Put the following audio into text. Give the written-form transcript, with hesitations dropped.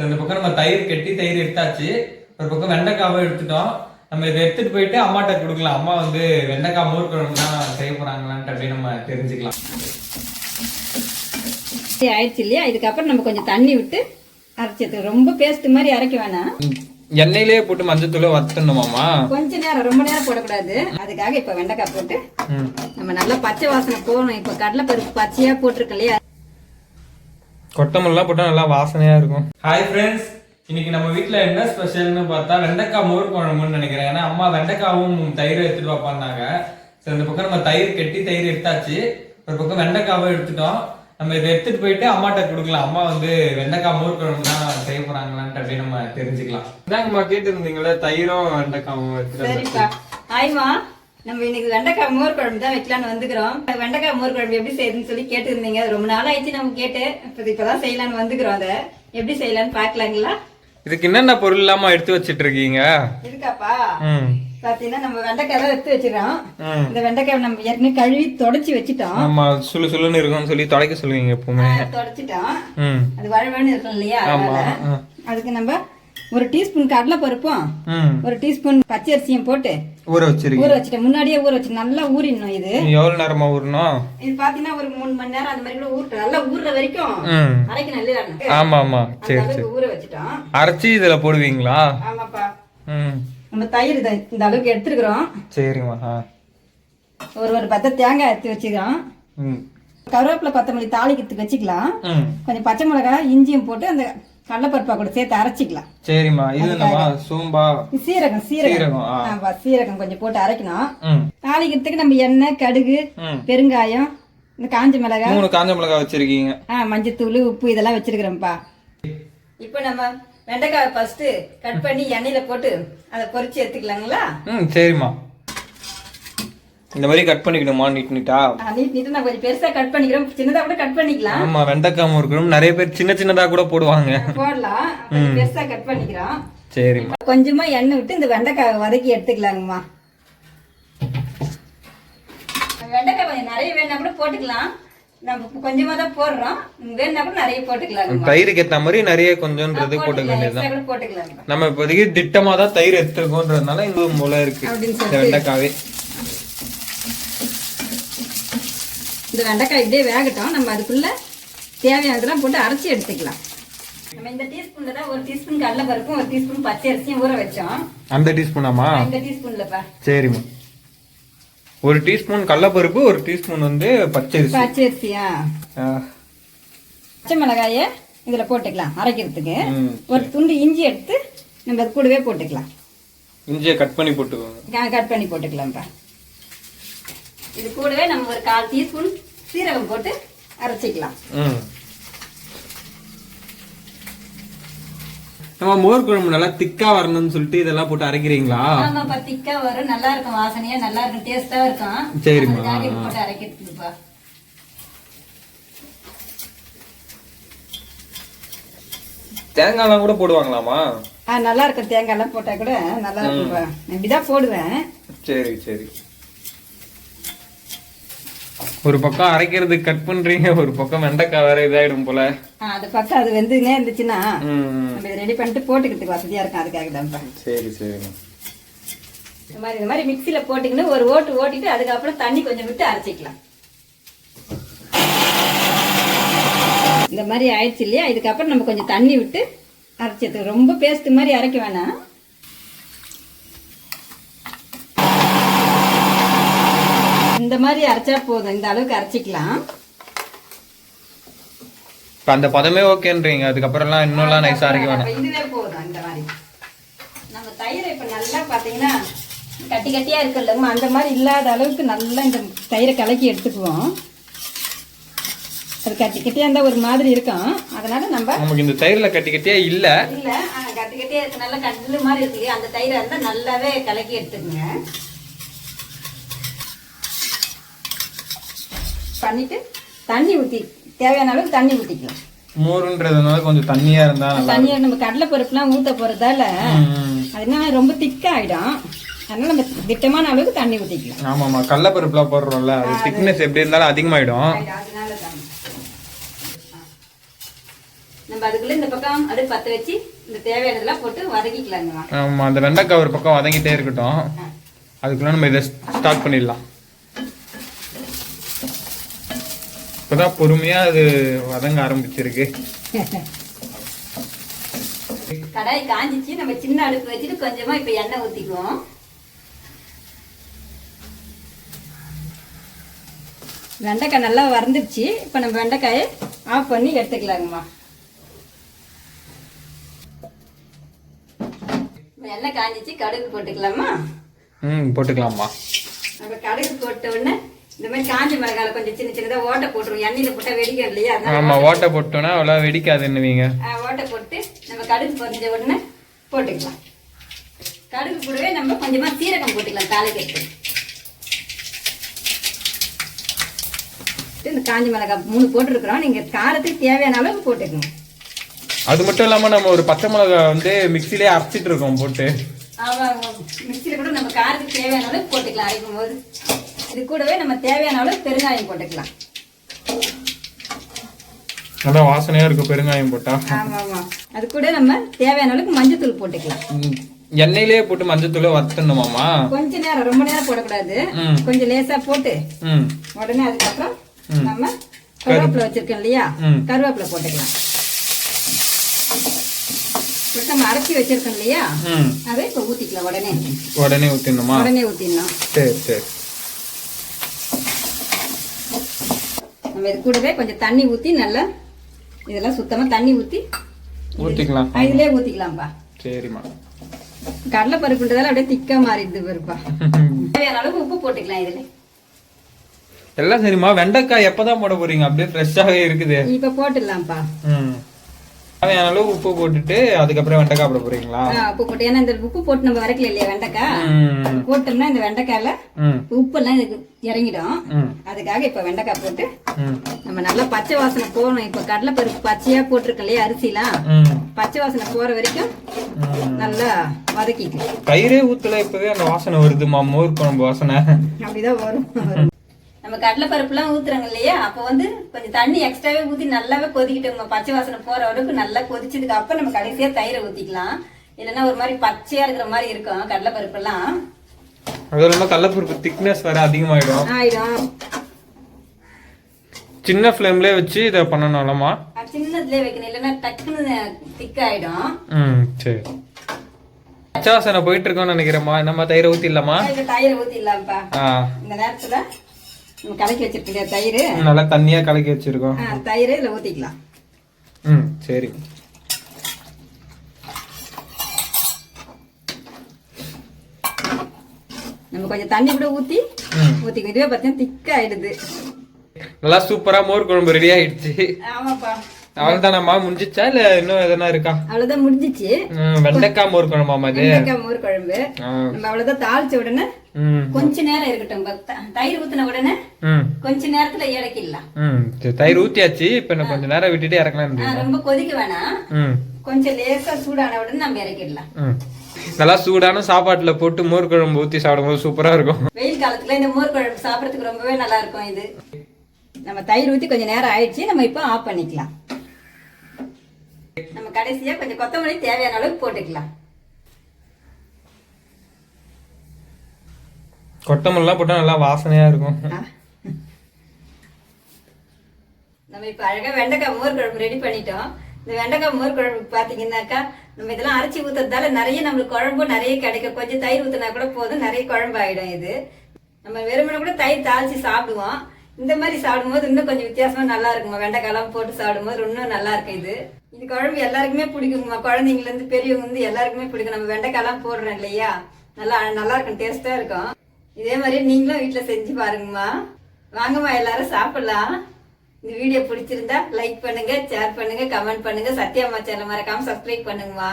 இந்த பக்கம் நம்ம தயிர் கட்டி தயிர் எடுத்தாச்சு. ஒரு பக்கம் வெண்டைக்காவை எடுத்துட்டோம். நம்ம இதை எடுத்துட்டு போயிட்டு அம்மாட்ட கொடுக்கலாம். அம்மா வந்து வெண்டைக்காய் மோர் குழம்பு தான் செய்ய போறாங்களான்ட்டு அப்படியே நம்ம தெரிஞ்சுக்கலாம். ஆயிடுச்சு இல்லையா? இதுக்கப்புறம் நம்ம கொஞ்சம் தண்ணி விட்டு அரைச்சது. ரொம்ப பேஸ்ட் மாதிரி அரைக்க வேணாம். எண்ணெயிலேயே போட்டு மஞ்சத்தூள் வத்தணுமாமா? கொஞ்ச நேரம், ரொம்ப நேரம் போடக்கூடாது. அதுக்காக இப்ப வெண்டைக்காய் போட்டு நம்ம நல்லா பச்சை வாசனை போகணும். இப்ப கடலை பருப்பு பச்சையா போட்டிருக்கு இல்லையா, கொத்தமல்லாம் போட்டா நல்லா வாசனையா இருக்கும். ஹாய் ஃப்ரெண்ட்ஸ், இன்னைக்கு நம்ம வீட்டுல என்ன ஸ்பெஷல்னு பார்த்தா வெண்டைக்காய் மோர் குழம்புன்னு நினைக்கிறேன். ஏன்னா அம்மா வெண்டைக்காவும் தயிர் எடுத்துட்டு வைப்பாங்க. இந்த பக்கம் நம்ம தயிர் கட்டி தயிர் எடுத்தாச்சு. ஒரு பக்கம் வெண்டைக்காவை எடுத்துட்டோம். நம்ம இதை எடுத்துட்டு போயிட்டு அம்மாட்ட கொடுக்கலாம். அம்மா வந்து வெண்டைக்காய் மோர் குழம்பு தான் செய்ய போறாங்களான்ட்டு அப்படியே நம்ம தெரிஞ்சுக்கலாம். இதாங்கம்மா கேட்டு இருந்தீங்களா தயிரும் வெண்டைக்காவும் எடுத்துட்டு. சரிப்பா. ஆய்மா, நம்ம இன்னைக்கு வெண்டைக்காய் மோர் குழம்பு தான் வைக்கலான்னு வந்துக்கிறோம். வெண்டைக்காய் மோர் குழம்பு எப்படி செய்யுதுன்னு சொல்லி கேட்டு இருந்தீங்க. ரொம்ப நாள் ஆயிடுச்சு நம்ம கேட்டு. இப்பதான் செய்யலான்னு வந்துக்கிறோம். அதை எப்படி செய்யலான்னு பாக்கலாங்களா? இதுக்கு என்னென்ன பொருள் இல்லாம எடுத்து வச்சிட்டு இருக்கீங்க? இருக்காப்பா, பாத்தீங்கன்னா நம்ம வெண்டைக்காய் தான் எடுத்து வச்சிடறோம். இந்த வெண்டைக்காய் நம்ம ஏற்கனவே கழுவி தொடச்சி வச்சுட்டோம். ஆமா, சுளு சுளுன்னு இருக்கும்னு சொல்லி தொடக்க சொல்லுவீங்க எப்பவுமே. தொடச்சிட்டோம். அது வழவழன்னு இருக்கும் இல்லையா? அதுக்கு நம்ம ஒரு டீஸ்பூன் கடலை பருப்பும் ஒரு டீஸ்பூன் பச்சை அரிசியும் போட்டு ஊற வச்சுட்டேன். முன்னாடியே ஊற வச்சு நல்லா ஊறிடணும். இது எவ்வளவு நேரமா ஊறணும்? இது பாத்தீங்கன்னா ஒரு 3 மணி நேரம் அந்த மாதிரி கூட ஊறட்டும். நல்லா ஊறுற வரைக்கும் அரைக்கணும் இல்லையா? ஆமா ஆமா, சரி சரி. ஊற வச்சுட்டோம். அரைச்சி இதுல போடுவீங்களா? ஆமாப்பா. நம்ம தயிர் இந்த அளவுக்கு எடுத்துக்கிறோம். சரிம்மா. ஒரு பத்த தேங்காய் எடுத்து வச்சுக்கிறோம். கருவேப்பிலை கொத்தமல்லி தாளிக்கிறதுக்கு வச்சுக்கலாம். கொஞ்சம் பச்சை மிளகாய் இஞ்சியும் போட்டு அந்த கடலைப்பருப்பா கூட சேர்த்து அரைச்சிக்கலாம். சரிம்மா. இது சோம்பா சீரகம் சீரகம் கொஞ்சம் போட்டு அரைக்கணும். தாளிக்கிறதுக்கு நம்ம எண்ணெய், கடுகு, பெருங்காயம், இந்த காஞ்ச மிளகாய், 3 காஞ்ச மிளகாய் வச்சிருக்கீங்க. மஞ்சத்தூள், உப்பு இதெல்லாம் வச்சிருக்கிறோம்ப்பா. இப்ப நம்ம வெண்டைக்காய் ஃபர்ஸ்ட் கட் பண்ணி எண்ணெயில போட்டு அதை பொரிச்சு எடுத்துக்கலாங்களா? சரிம்மா. இந்த மாதிரி கட் பண்ணிக்கணுமா? நீட்டா நான் கொஞ்சம் பெருசா கட் பண்ணிக்கிறோம். சின்னதா கூட கட் பண்ணிக்கலாம். ஆமா, வெண்டைக்காய் இருக்கணும். நிறைய பேர் சின்ன சின்னதா கூட போடுவாங்க. போடலாம். பெருசா கட் பண்ணிக்கிறோம். சரிம்மா. கொஞ்சமா எண்ணெய் விட்டு இந்த வெண்டைக்காய் வதக்கி எடுத்துக்கலாங்கம்மா. வெண்டைக்காய் கொஞ்சம் நிறைய வேணா கூட போட்டுக்கலாம். நம்ம கொஞ்சமா தான் போடுறோம். வேணா கூட நிறைய போட்டுக்கலாம். தயிருக்கு ஏத்த மாதிரி நிறைய கொஞ்சம்ன்றது போட்டுக்க வேண்டியதுதான். நம்ம இப்போதைக்கு திட்டமா தான் தயிர் எடுத்துருக்கோன்றதுனால இந்த மூளை இருக்கு வெண்டைக்காவே. இந்த வெண்டைக்காய் இப்படியே வேகட்டும். நம்ம அதுக்குள்ள தேவையானதெல்லாம் போட்டு அரைச்சி எடுத்துக்கலாம். நம்ம இந்த டீஸ்பூன்ல தான் ஒரு டீஸ்பூன் கடலை பருப்பும் ஒரு டீஸ்பூன் பச்சை அரிசியும் ஊற வச்சோம். அந்த டீஸ்பூனாமா? இந்த டீஸ்பூன்லப்பா. சரிம்மா. ஒரு டீஸ்பூன் கடலைப்பருப்பு, ஒரு டீஸ்பூன் வந்து பச்சை அரிசியா? பச்சை மிளகாய இதுல போட்டுக்கலாம் அரைக்கிறதுக்கு. ஒரு துண்டு இஞ்சி எடுத்து நம்ம அது கூடவே போட்டுக்கலாம். இஞ்சியை கட் பண்ணி போட்டுக்கோங்க. கட் பண்ணி போட்டுக்கலாம்ப்பா. இது கூடவே நம்ம ஒரு 1/4 டீஸ்பூன் சீரகம் போட்டு அரைச்சிக்கலாம். நம்ம மோர் குழம்பு நல்லா திக்கா வரணும்னு சொல்லிட்டு இதெல்லாம் போட்டு அரைக்கிறீங்களா? ஆமாப்பா, திக்கா வரும். நல்லா இருக்கும், வாசனையா நல்லா இருக்கும், டேஸ்டா இருக்கும். சரிம்மா. போட்டு அரைக்கிறதுப்பா. தேங்காய் எல்லாம் கூட போடுவாங்களாமா? நல்லா இருக்கும். தேங்காய் எல்லாம் போட்டா கூட நல்லா இருக்கும்ப்பா. இப்படிதான் போடுவேன். சரி சரி. ஒரு பக்கம் அரைக்கிறதுக்கு கட் பண்றீங்க, ஒரு பக்கம் வெண்டைக்காய் வேற இதாயிடும் போல. அது பக்கம் அது வெந்துனே இருந்துச்சுன்னா நம்ம ரெடி பண்ணிட்டு போட்டுக்கிறதுக்கு வசதியா இருக்கும். அதுக்காக தான். சரி சரிங்க. இந்த மாதிரி மிக்சியில போட்டுக்கின்னு ஒரு ஓட்டிட்டு அதுக்கப்புறம் தண்ணி கொஞ்சம் விட்டு அரைச்சிக்கலாம். இந்த மாதிரி ஆயிடுச்சு இல்லையா? இதுக்கப்புறம் நம்ம கொஞ்சம் தண்ணி விட்டு அரைச்சது. ரொம்ப பேஸ்ட் மாதிரி அரைக்க வேணாம். இந்த மாதிரி அரைச்சா போதும். இந்த அளவுக்கு அரைச்சிக்கலாம். அந்த பதமே ஓகேன்றீங்க. அதுக்கப்புறம்லாம் இன்னும்லாம் நைஸா அரைக்க வேணாம். இதுவே போதும். இந்த மாதிரி நம்ம தயிரை இப்ப நல்லா பாத்தீங்கன்னா கட்டி கட்டியா இருக்குல்லம்மா, அந்த மாதிரி இல்லாத அளவுக்கு நல்லா இந்த தயிரை கலக்கி எடுத்துக்குவோம். அது கட்டி கட்டியா இருந்தா ஒரு மாதிரி இருக்கும். அதனால நமக்கு இந்த தயிர்ல கட்டி கட்டியா இல்ல கட்டி கட்டியா இருக்கு. நல்லா கல்லு மாதிரி இருக்கு. அந்த தயிரை இருந்தா நல்லாவே கலக்கி எடுத்துக்குங்க. பண்ணிட்டு தண்ணி ஊத்தி தேவையான அளவுக்கு தண்ணி ஊத்திக்கலாம். மோருன்றதுனால கொஞ்சம் தண்ணியா இருந்தா தண்ணியா நம்ம கடலை பருப்புலாம் ஊத்த போறதால அதனால ரொம்ப திக்கா ஆயிடும். அதனால நம்ம திட்டமான அளவுக்கு தண்ணி ஊத்திக்கலாம். ஆமாமா, கடலைப்பருப்புலாம் போடுறோம்ல, அது திக்னஸ் எப்படி இருந்தாலும் அதிகமாயிடும். நம்ம அதுக்குள்ள இந்த பக்கம் அப்படியே பத்த வச்சு இந்த தேவையானதெல்லாம் போட்டு வதக்கிக்கலாங்கம்மா. ஆமா, அந்த வெண்டைக்காய் ஒரு பக்கம் வதங்கிட்டே இருக்கட்டும். அதுக்குள்ள நம்ம இதை ஸ்டார்ட் பண்ணிடலாம். இப்பதான் பொறுமையா அது வதங்க ஆரம்பிச்சிருக்கு. கடாய் காஞ்சிச்சு. நம்ம சின்ன அடுப்பு வச்சுட்டு கொஞ்சமா இப்ப எண்ணெய் ஊத்திக்குவோம். வெண்டைக்காய் நல்லா வறந்துடுச்சு. இப்ப நம்ம வெண்டைக்காயை ஆஃப் பண்ணி எடுத்துக்கலாங்கம்மா. எண்ணெய் காஞ்சிச்சு. கடுகு போட்டுக்கலாமா? போட்டுக்கலாமா. நம்ம கடுகு போட்ட உடனே இந்த மாதிரி காஞ்சி மிளகால கொஞ்சம் சின்ன சின்னதா ஓட்டை போட்டுருவோம். எண்ணெயில போட்டா வெடிக்கும் இல்லையா? ஆமா, ஓட்டை போட்டோம்னா அவ்வளவு வெடிக்காதுன்னுவீங்க. ஓட்டை போட்டு நம்ம கடுகு பொரிஞ்ச உடனே போட்டுக்கலாம். கடுகு கூடவே நம்ம கொஞ்சமா சீரகம் போட்டுக்கலாம் தாளிக்கிறதுக்கு. இந்த காஞ்சி மிளகாய் 3 போட்டுருக்குறோம். நீங்க காரத்துக்கு தேவையான அளவுக்கு போட்டுக்கணும். அது மட்டும் இல்லாம நம்ம ஒரு பச்சை மிளகாய் வந்து மிக்சிலே அரைச்சிட்டு இருக்கோம் போட்டு. மிக்சியில கூட நம்ம காரத்துக்கு தேவையான அளவுக்கு போட்டுக்கலாம். அரைக்கும் போது இது கூடவே நம்ம தேவையான அளவுக்கு பெருங்காயம் போட்டுக்கலாம். நல்லா வாசனையா இருக்கும் பெருங்காயம் போட்டா. ஆமா ஆமா. அது கூட நம்ம தேவையான அளவுக்கு மஞ்சத்தூள் போட்டுக்கலாம். எண்ணெயிலேயே போட்டு மஞ்சத்தூள் வறுத்தணுமாமா? கொஞ்ச நேரம், ரொம்ப நேரம் போடக்கூடாது. கொஞ்சம் லேசா போட்டு உடனே அதுக்கப்புறம் நம்ம கருவேப்பிலை வச்சிருக்கோம் இல்லையா, கருவேப்பிலை போட்டுக்கலாம். நம்ம அரைச்சி வச்சிருக்கோம் இல்லையா, அதை இப்ப ஊத்திக்கலாம். உடனே ஊத்திடணுமா? உடனே ஊத்திடணும். சரி சரி. நம்ம இது கூடவே கொஞ்சம் தண்ணி ஊத்தி நல்லா இதெல்லாம் சுத்தமா தண்ணி ஊத்திக்கலாம். இதுலயே ஊத்திக்கலாம்ப்பா. சரிம்மா. கடலை பருப்புன்றதால அப்படியே திக்கா மாறிடுது பருப்பா. தேவையான அளவுக்கு உப்பு போட்டுக்கலாம். இதுல எல்லாம் சரிம்மா. வெண்டைக்காய் எப்பதான் போட போறீங்க? அப்படியே ஃப்ரெஷ்ஷாவே இருக்குது. இப்ப போட்டுடலாம்ப்பா. தேவையான அளவு உப்பு போட்டுட்டு அதுக்கப்புறம் வெண்டைக்காய் போட போறீங்களா? உப்பு போட்டு, ஏன்னா இந்த உப்பு போட்டு நம்ம வரைக்கல இல்லையா வெண்டைக்காய், போட்டோம்னா இந்த வெண்டைக்காயில உப்பு எல்லாம் இதுக்கு இறங்கிடும். அதுக்காக இப்ப வெண்டைக்காய் போட்டு நம்ம நல்லா பச்சை வாசனை போகணும். இப்ப கடலை பருப்பு பச்சையா போட்டிருக்கோம் இல்லையா, அரிசிலாம் பச்சை வாசனை போற வரைக்கும் நல்லா வதக்கிக்கலாம். தயிரே ஊத்தல, இப்பவே அந்த வாசனை வருதுமா, மோர் குழம்பு வாசனை. அப்படிதான் வரும். நம்ம கடலை பருப்பு எல்லாம் ஊத்துறாங்க இல்லையா, அப்ப வந்து கொஞ்சம் தண்ணி எக்ஸ்ட்ராவே ஊத்தி நல்லாவே கொதிக்கிட்டு பச்சை வாசனை போற அளவுக்கு நல்லா கொதிச்சதுக்கு அப்புறம் நம்ம கடைசியா தயிரை ஊத்திக்கலாம். இல்லைன்னா ஒரு மாதிரி பச்சையா இருக்கிற மாதிரி இருக்கும் கடலை பருப்பு எல்லாம். அது இல்லாம கடலைப்பருப்பு திக்னஸ் வேற அதிகமாயிடும். சின்ன ஃப்ளேம்லயே வச்சு இத பண்ணணும்லமா? சின்னதுலயே வைக்கணும், இல்லைன்னா டக்குன்னு திக் ஆயிடும். சரி. பச்சை வாசனை போயிட்டு இருக்கோம்னு நினைக்கிறேம்மா. நம்ம தயிரை ஊத்திடலாமா? தயிரை ஊத்திடலாம்ப்பா. இந்த நேரத்துல கலக்கி வச்சிருக்கீங்க தயிர், நல்லா தண்ணியா கலக்கி வச்சிருக்கோம். தயிர் இதுல ஊத்திக்கலாம். சரி. நம்ம கொஞ்சம் தண்ணி கூட ஊத்திக்கும். இதுவே பார்த்தீங்கன்னா திக்கா ஆயிடுது. நல்லா சூப்பரா மோர் குழம்பு ரெடி ஆயிடுச்சு. ஆமாப்பா. அவ்வளவுதானம்மா? முடிஞ்சிச்சா இல்ல இன்னும் எதனா இருக்கா? அவ்வளவுதான், முடிஞ்சிச்சு. வெண்டைக்காய் மோர் குழம்பாமா இது? வெண்டைக்காய் மோர் குழம்பு. நம்ம அவ்வளவுதான். தாளிச்ச உடனே கொஞ்ச நேரம் இருக்கட்டும். தயிர் ஊத்தின உடனே கொஞ்ச நேரத்துல இறக்கிடலாம். தயிர் ஊத்தியாச்சு. இப்ப நான் கொஞ்ச நேரம் விட்டுட்டு இறக்கலாம். ரொம்ப கொதிக்க வேணாம். கொஞ்சம் லேசா சூடான உடனே நம்ம இறக்கிடலாம். நல்லா சூடான சாப்பாட்டுல போட்டு மோர் குழம்பு ஊத்தி சாப்பிடும்போது சூப்பரா இருக்கும். வெயில் காலத்துல இந்த மோர் குழம்பு சாப்பிடறதுக்கு ரொம்பவே நல்லா இருக்கும். இது நம்ம தயிர் ஊத்தி கொஞ்ச நேரம் ஆயிடுச்சு. நம்ம இப்ப ஆஃப் பண்ணிக்கலாம். நம்ம கடைசியா கொஞ்சம் கொத்தமல்லி தேவையான அளவுக்கு போட்டுக்கலாம். கொத்தமல்லாம் போட்டா நல்லா வாசனையா இருக்கும். நம்ம இப்ப அழகா வெண்டைக்காய் மோர் குழம்பு ரெடி பண்ணிட்டோம். இந்த வெண்டைக்காய் மோர் குழம்பு பாத்தீங்கன்னாக்கா நம்ம இதெல்லாம் அரைச்சி ஊத்துறதால நிறைய நம்மளுக்கு குழம்பு நிறைய கிடைக்கும். கொஞ்சம் தயிர் ஊத்தினா கூட போதும், நிறைய குழம்பு ஆயிடும். இது நம்ம வெறுமனை கூட தயிர் தாளிச்சு சாப்பிடுவோம். இந்த மாதிரி சாப்பிடும்போது இன்னும் கொஞ்சம் வித்தியாசமா நல்லா இருக்குமா. வெண்டைக்காய்லாம் போட்டு சாப்பிடும்போது இன்னும் நல்லா இருக்கு. இது குழம்பு எல்லாருக்குமே பிடிக்குமா. குழந்தைங்கள இருந்து பெரியவங்க வந்து எல்லாருக்குமே பிடிக்கும். நம்ம வெண்டைக்காய்லாம் போடுறோம் இல்லையா, நல்லா இருக்கும், டேஸ்டா இருக்கும். இதே மாதிரி நீங்களும் வீட்டுல செஞ்சு பாருங்கம்மா. வாங்கம்மா, எல்லாரும் சாப்பிடலாம். இந்த வீடியோ பிடிச்சிருந்தா லைக் பண்ணுங்க, ஷேர் பண்ணுங்க, கமெண்ட் பண்ணுங்க. சத்யாம்மா சேனல் மறக்காம சப்ஸ்கிரைப் பண்ணுங்கம்மா.